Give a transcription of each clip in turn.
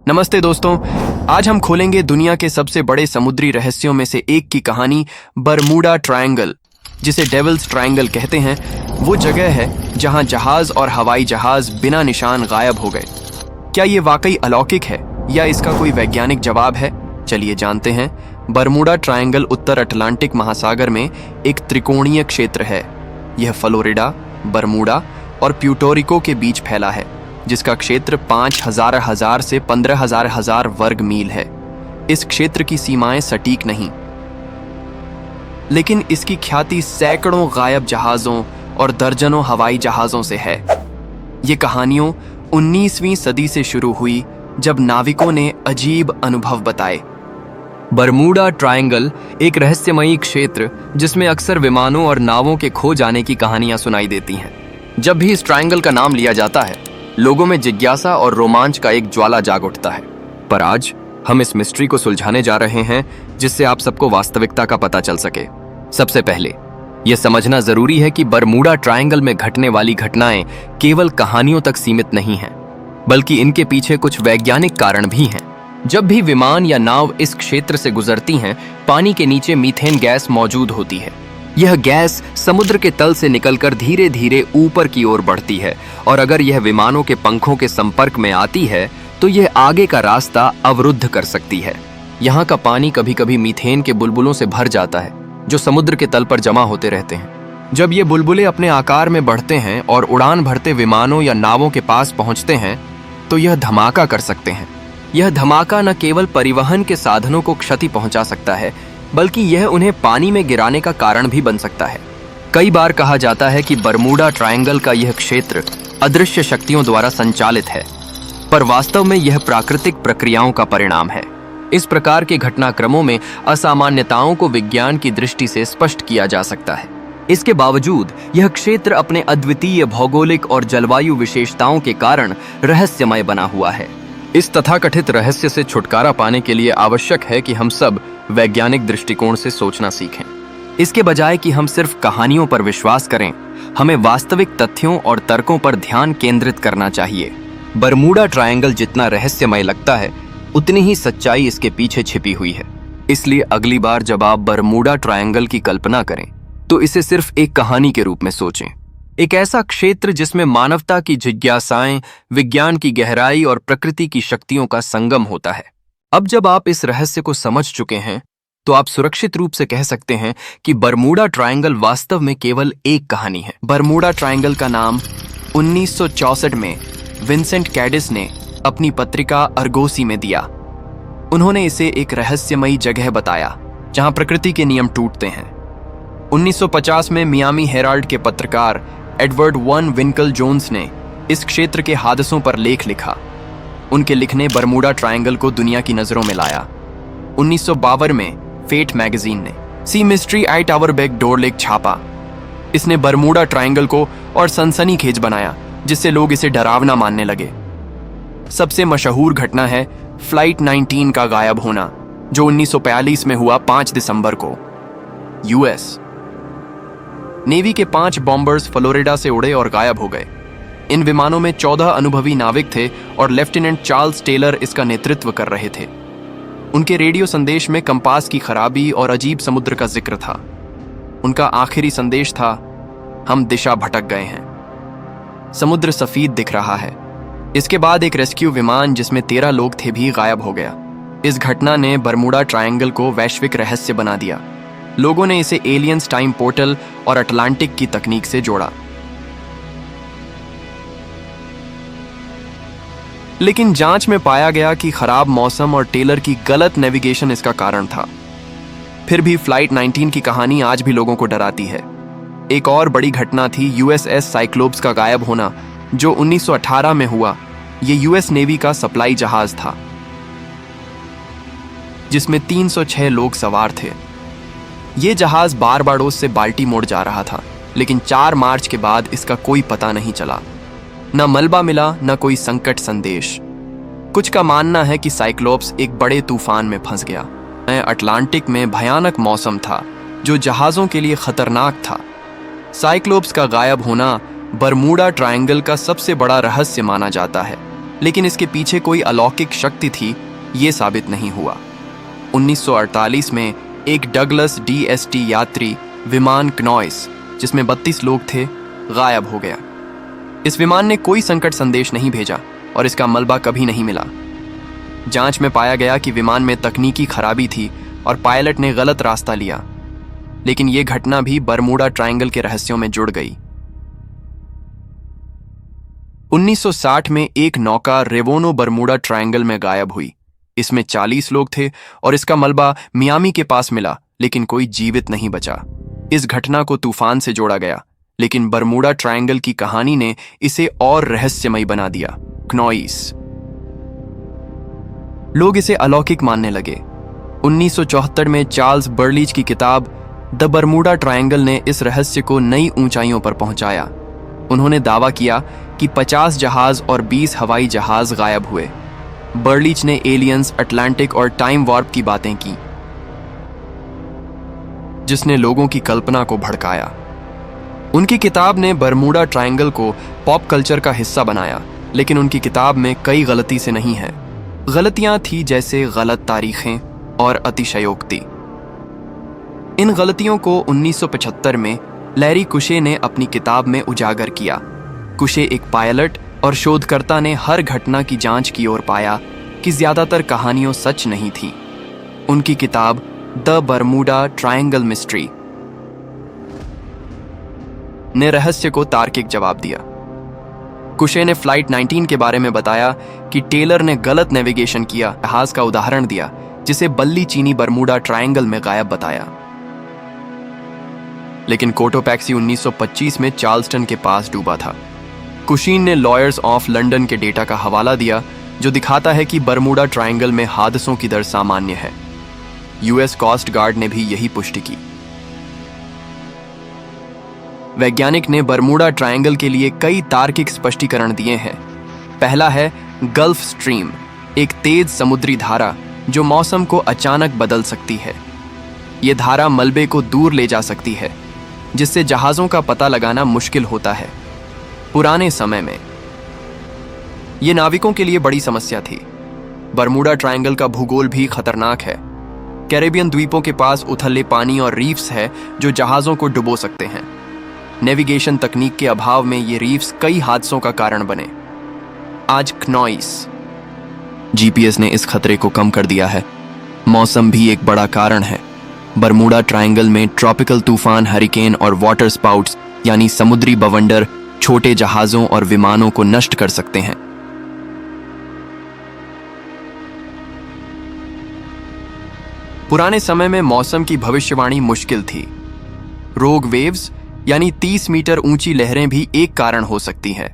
नमस्ते दोस्तों। आज हम खोलेंगे दुनिया के सबसे बड़े समुद्री रहस्यों में से एक की कहानी, बरमूडा ट्रायंगल, जिसे डेविल्स ट्रायंगल कहते हैं। वो जगह है जहां जहाज और हवाई जहाज बिना निशान गायब हो गए। क्या ये वाकई अलौकिक है या इसका कोई वैज्ञानिक जवाब है? चलिए जानते हैं। बरमूडा ट्रायंगल उत्तर अटलांटिक महासागर में एक त्रिकोणीय क्षेत्र है। यह फ्लोरिडा, बरमूडा और प्यूर्टोरिको के बीच फैला है, जिसका क्षेत्र 5,000 से 15,000 वर्ग मील है। इस क्षेत्र की सीमाएं सटीक नहीं, लेकिन इसकी ख्याति सैकड़ों गायब जहाजों और दर्जनों हवाई जहाजों से है। ये कहानियों 19वीं सदी से शुरू हुई, जब नाविकों ने अजीब अनुभव बताए। बरमूडा ट्रायंगल एक रहस्यमयी क्षेत्र जिसमें अक्सर विमानों और नावों के खो जाने की कहानियां सुनाई देती हैं। जब भी इस ट्रायंगल का नाम लिया जाता है, लोगों में जिज्ञासा और रोमांच का एक ज्वाला जाग उठता है। पर आज हम इस मिस्ट्री को सुलझाने जा रहे हैं, जिससे आप सबको वास्तविकता का पता चल सके। सबसे पहले यह समझना जरूरी है कि बरमूडा ट्रायंगल में घटने वाली घटनाएं केवल कहानियों तक सीमित नहीं हैं, बल्कि इनके पीछे कुछ वैज्ञानिक कारण भी हैं। जब भी विमान या नाव इस क्षेत्र से गुजरती हैं, पानी के नीचे मीथेन गैस मौजूद होती है। यह गैस समुद्र के तल से निकलकर धीरे धीरे ऊपर की ओर बढ़ती है, और अगर यह विमानों के पंखों के संपर्क में आती है तो यह आगे का रास्ता अवरुद्ध कर सकती है। यहाँ का पानी कभी कभी मीथेन के बुलबुलों से भर जाता है, जो समुद्र के तल पर जमा होते रहते हैं। जब ये बुलबुले अपने आकार में बढ़ते हैं और उड़ान भरते विमानों या नावों के पास पहुंचते हैं, तो यह धमाका कर सकते हैं। यह धमाका न केवल परिवहन के साधनों को क्षति पहुंचा सकता है, बल्कि यह उन्हें पानी में गिराने का कारण भी बन सकता है। कई बार कहा जाता है कि बरमूडा ट्रायंगल का यह क्षेत्र अदृश्य शक्तियों द्वारा संचालित है, पर वास्तव में यह प्राकृतिक प्रक्रियाओं का परिणाम है। इस प्रकार के घटनाक्रमों में असामान्यताओं को विज्ञान की दृष्टि से स्पष्ट किया जा सकता है। इसके बावजूद यह क्षेत्र अपने अद्वितीय भौगोलिक और जलवायु विशेषताओं के कारण रहस्यमय बना हुआ है। इस तथाकथित रहस्य से छुटकारा पाने के लिए आवश्यक है कि हम सब वैज्ञानिक दृष्टिकोण से सोचना सीखें। इसके बजाय कि हम सिर्फ कहानियों पर विश्वास करें, हमें वास्तविक तथ्यों और तर्कों पर ध्यान केंद्रित करना चाहिए। बरमूडा ट्रायंगल जितना रहस्यमय लगता है, उतनी ही सच्चाई इसके पीछे छिपी हुई है। इसलिए अगली बार जब आप बरमूडा ट्रायंगल की कल्पना करें, तो इसे सिर्फ एक कहानी के रूप में सोचें। एक ऐसा क्षेत्र जिसमें मानवता की जिज्ञासाएं, विज्ञान की गहराई और प्रकृति की शक्तियों का संगम होता है। अब जब आप इस रहस्य को समझ चुके हैं, तो आप सुरक्षित रूप से कह सकते हैं कि बरमूडा ट्रायंगल वास्तव में केवल एक कहानी है। बरमूडा ट्रायंगल का नाम 1964 में विंसेंट कैडिस ने अपनी पत्रिका अर्गोसी में दिया। उन्होंने इसे एक रहस्यमयी जगह बताया, जहां प्रकृति के नियम टूटते हैं। 1950 में मियामी हेराल्ड के पत्रकार एडवर्ड वन विंकल जोन्स ने इस क्षेत्र के हादसों पर लेख लिखा। उनके लिखने बरमूडा ट्रायंगल को दुनिया की नजरों में लाया। 1952 में फेट मैगजीन ने sea mystery at our back door लेक छापा। इसने बरमूडा ट्रायंगल को और सनसनीखेज बनाया, जिससे लोग इसे डरावना मानने लगे। सबसे मशहूर घटना है फ्लाइट 19 का गायब होना, जो 1942 में हुआ 5 दिसंबर को। यूएस नेवी के 5 बॉम्बर्स फ्लोरिडा से उड़े और गायब हो गए। इन विमानों में 14 अनुभवी नाविक थे और लेफ्टिनेंट चार्ल्स टेलर इसका नेतृत्व कर रहे थे। उनके रेडियो संदेश में कंपास की खराबी और अजीब समुद्र का जिक्र था। उनका आखिरी संदेश था, हम दिशा भटक गए हैं। समुद्र सफेद दिख रहा है। इसके बाद एक रेस्क्यू विमान जिसमें 13 लोग थे भी गायब हो गया। इस घटना ने बरमूडा ट्रायंगल को वैश्विक रहस्य बना दिया। लोगों ने इसे एलियंस टाइम पोर्टल और अटलांटिक की तकनीक से जोड़ा। लेकिन जांच में पाया गया कि खराब मौसम और टेलर की गलत नेविगेशन इसका कारण था। फिर भी फ्लाइट 19 की कहानी आज भी लोगों को डराती है। एक और बड़ी घटना थी यूएसएस साइक्लोप्स का गायब होना, जो 1918 में हुआ। यह यूएस नेवी का सप्लाई जहाज था, जिसमें 306 लोग सवार थे। यह जहाज बारबाडोस से बाल्टीमोर जा रहा था, लेकिन 4 मार्च के बाद इसका कोई पता नहीं चला। न मलबा मिला, न कोई संकट संदेश। कुछ का मानना है कि साइक्लोप्स एक बड़े तूफान में फंस गया। अटलांटिक में भयानक मौसम था, जो जहाजों के लिए खतरनाक था। साइक्लोप्स का गायब होना बरमूडा ट्रायंगल का सबसे बड़ा रहस्य माना जाता है। लेकिन इसके पीछे कोई अलौकिक शक्ति थी, ये साबित नहीं हुआ। 1948 में एक डगलस DST यात्री विमान क्नॉइस, जिसमें 32 लोग थे, गायब हो गया। इस विमान ने कोई संकट संदेश नहीं भेजा और इसका मलबा कभी नहीं मिला। जांच में पाया गया कि विमान में तकनीकी खराबी थी और पायलट ने गलत रास्ता लिया, लेकिन यह घटना भी बरमूडा ट्रायंगल के रहस्यों में जुड़ गई। 1960 में एक नौका रेवोनो बरमूडा ट्रायंगल में गायब हुई। इसमें 40 लोग थे और इसका मलबा मियामी के पास मिला, लेकिन कोई जीवित नहीं बचा। इस घटना को तूफान से जोड़ा गया, लेकिन बरमूडा ट्रायंगल की कहानी ने इसे और रहस्यमयी बना दिया। क्नॉइस लोग इसे अलौकिक मानने लगे। 1974 में चार्ल्स बर्लीच की किताब द बरमूडा ट्रायंगल ने इस रहस्य को नई ऊंचाइयों पर पहुंचाया। उन्होंने दावा किया कि 50 जहाज और 20 हवाई जहाज गायब हुए। बर्लीच ने एलियंस, अटलांटिक और टाइम वार्प की बातें की, जिसने लोगों की कल्पना को भड़काया। उनकी किताब ने बरमूडा ट्रायंगल को पॉप कल्चर का हिस्सा बनाया, लेकिन उनकी किताब में कई गलती से नहीं है। गलतियां थी, जैसे गलत तारीखें और अतिशयोक्ति। इन गलतियों को 1975 में लैरी कुशे ने अपनी किताब में उजागर किया। कुशे एक पायलट और शोधकर्ता ने हर घटना की जांच की और पाया कि ज्यादातर कहानियां सच नहीं थी। उनकी किताब द बरमूडा ट्रायंगल मिस्ट्री ने रहस्य को तार्किक जवाब दिया। कुशे ने फ्लाइट 19 के बारे में बताया कि टेलर ने गलत नेविगेशन किया, जहाज का उदाहरण दिया जिसे बल्ली चीनी बरमूडा ट्रायंगल में गायब बताया। लेकिन कोटोपैक्सी 1925 में चार्ल्सटन के पास डूबा था। कुशीन ने लॉयर्स ऑफ लंदन के डेटा का हवाला दिया, जो दिखाता है कि बरमूडा ट्रायंगल में हादसों की दर सामान्य है। US कोस्ट गार्ड ने भी यही पुष्टि की। वैज्ञानिक ने बरमूडा ट्रायंगल के लिए कई तार्किक स्पष्टीकरण दिए हैं। पहला है गल्फ स्ट्रीम, एक तेज समुद्री धारा जो मौसम को अचानक बदल सकती है। यह धारा मलबे को दूर ले जा सकती है, जिससे जहाजों का पता लगाना मुश्किल होता है। पुराने समय में यह नाविकों के लिए बड़ी समस्या थी। बरमूडा ट्रायंगल का भूगोल भी खतरनाक है। कैरेबियन द्वीपों के पास उथले पानी और रीफ्स है जो जहाजों को डुबो सकते हैं। नेविगेशन तकनीक के अभाव में ये रीफ्स कई हादसों का कारण बने। आज क्नॉइस GPS ने इस खतरे को कम कर दिया है। मौसम भी एक बड़ा कारण है। बरमूडा ट्रायंगल में ट्रॉपिकल तूफान, हरिकेन और वाटर स्पाउट्स यानी समुद्री बवंडर छोटे जहाजों और विमानों को नष्ट कर सकते हैं। पुराने समय में मौसम की भविष्यवाणी मुश्किल थी। रोग वेव्स यानी 30 मीटर ऊंची लहरें भी एक कारण हो सकती हैं।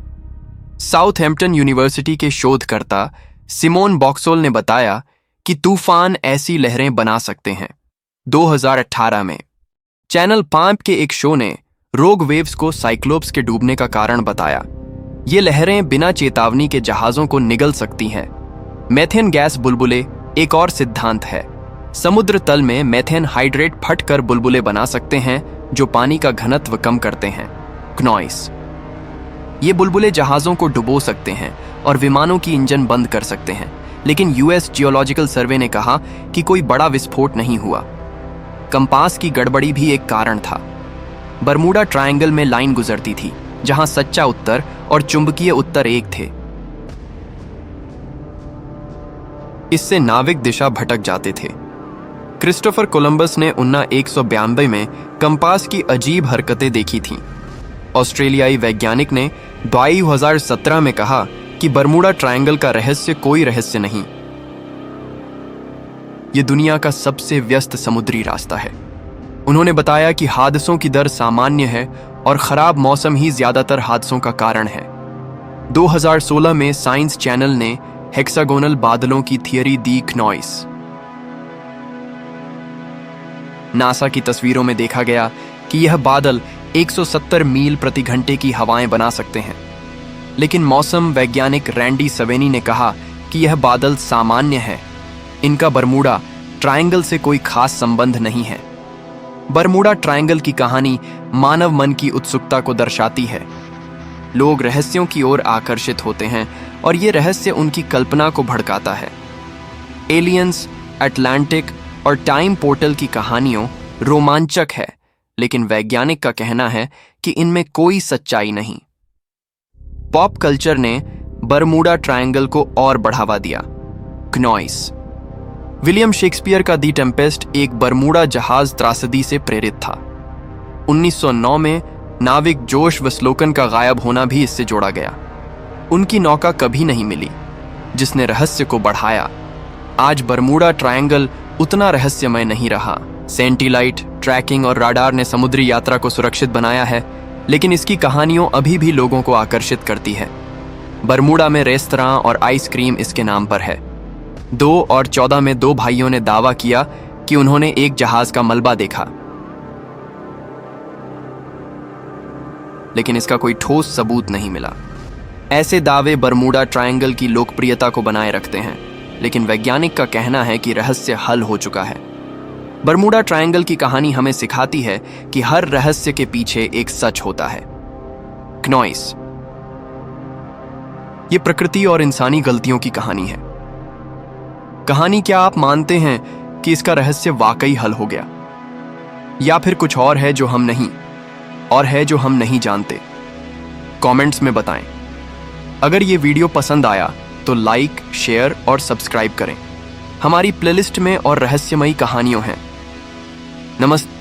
साउथहैम्पटन यूनिवर्सिटी के शोधकर्ता सिमोन बॉक्सोल ने बताया कि तूफान ऐसी लहरें बना सकते हैं। 2018 में चैनल 5 के एक शो ने रोग वेव्स को साइक्लोप्स के डूबने का कारण बताया। ये लहरें बिना चेतावनी के जहाजों को निगल सकती हैं। मेथेन गैस बुलबुले एक और सिद्धांत है। समुद्र तल में मेथेन हाइड्रेट फटकर बुलबुले बना सकते हैं, जो पानी का घनत्व कम करते हैं। क्नॉइस ये बुलबुले जहाजों को डुबो सकते हैं और विमानों की इंजन बंद कर सकते हैं, लेकिन US जियोलॉजिकल सर्वे ने कहा कि कोई बड़ा विस्फोट नहीं हुआ। कंपास की गड़बड़ी भी एक कारण था। बरमूडा ट्रायंगल में लाइन गुजरती थी जहां सच्चा उत्तर और चुंबकीय उत्तर एक थे। इससे नाविक दिशा भटक जाते थे। क्रिस्टोफर कोलंबस ने 1992 में कंपास की अजीब हरकतें देखी थीं। ऑस्ट्रेलियाई वैज्ञानिक ने 2017 में कहा कि बरमूडा ट्रायंगल का रहस्य कोई रहस्य नहीं, यह दुनिया का सबसे व्यस्त समुद्री रास्ता है। उन्होंने बताया कि हादसों की दर सामान्य है और खराब मौसम ही ज्यादातर हादसों का कारण है। 2016 में साइंस चैनल ने हेक्सागोनल बादलों की थियरी दी। क्नॉइस नासा की तस्वीरों में देखा गया कि यह बादल 170 मील प्रति घंटे की हवाएं बना सकते हैं, लेकिन मौसम वैज्ञानिक रैंडी सवेनी ने कहा कि यह बादल सामान्य है। इनका बरमूडा ट्रायंगल से कोई खास संबंध नहीं है। बरमूडा ट्रायंगल की कहानी मानव मन की उत्सुकता को दर्शाती है। लोग रहस्यों की ओर आकर्षित होते हैं और ये रहस्य उनकी कल्पना को भड़काता है। एलियंस, अटलांटिक और टाइम पोर्टल की कहानियों रोमांचक है, लेकिन वैज्ञानिक का कहना है कि इनमें कोई सच्चाई नहीं। पॉप कल्चर ने बरमूडा ट्रायंगल को और बढ़ावा दिया। क्नॉइस। विलियम शेक्सपियर का दी टेम्पेस्ट एक बरमूडा जहाज त्रासदी से प्रेरित था। 1909 में नाविक जोश वस्लोकन का गायब होना भी इससे जोड़ा गया। उनकी नौका कभी नहीं मिली, जिसने रहस्य को बढ़ाया। आज बरमूडा ट्रायंगल उतना रहस्यमय नहीं रहा। सेंटीलाइट, ट्रैकिंग और राडार ने समुद्री यात्रा को सुरक्षित बनाया है, लेकिन इसकी कहानियों अभी भी लोगों को आकर्षित करती है। बरमूडा में रेस्तरां और आइसक्रीम इसके नाम पर है। 2014 में 2 भाइयों ने दावा किया कि उन्होंने एक जहाज का मलबा देखा, लेकिन इसका कोई ठोस सबूत नहीं मिला। ऐसे दावे बरमूडा ट्रायंगल की लोकप्रियता को बनाए रखते हैं, लेकिन वैज्ञानिक का कहना है कि रहस्य हल हो चुका है। बरमूडा ट्रायंगल की कहानी हमें सिखाती है कि हर रहस्य के पीछे एक सच होता है। क्नॉइस। ये प्रकृति और इंसानी गलतियों की कहानी है। कहानी, क्या आप मानते हैं कि इसका रहस्य वाकई हल हो गया, या फिर कुछ और है जो हम नहीं जानते? कमेंट्स में बताएं। अगर ये वीडियो पसंद आया तो लाइक, शेयर और सब्सक्राइब करें। हमारी प्लेलिस्ट में और रहस्यमयी कहानियों हैं। नमस्ते।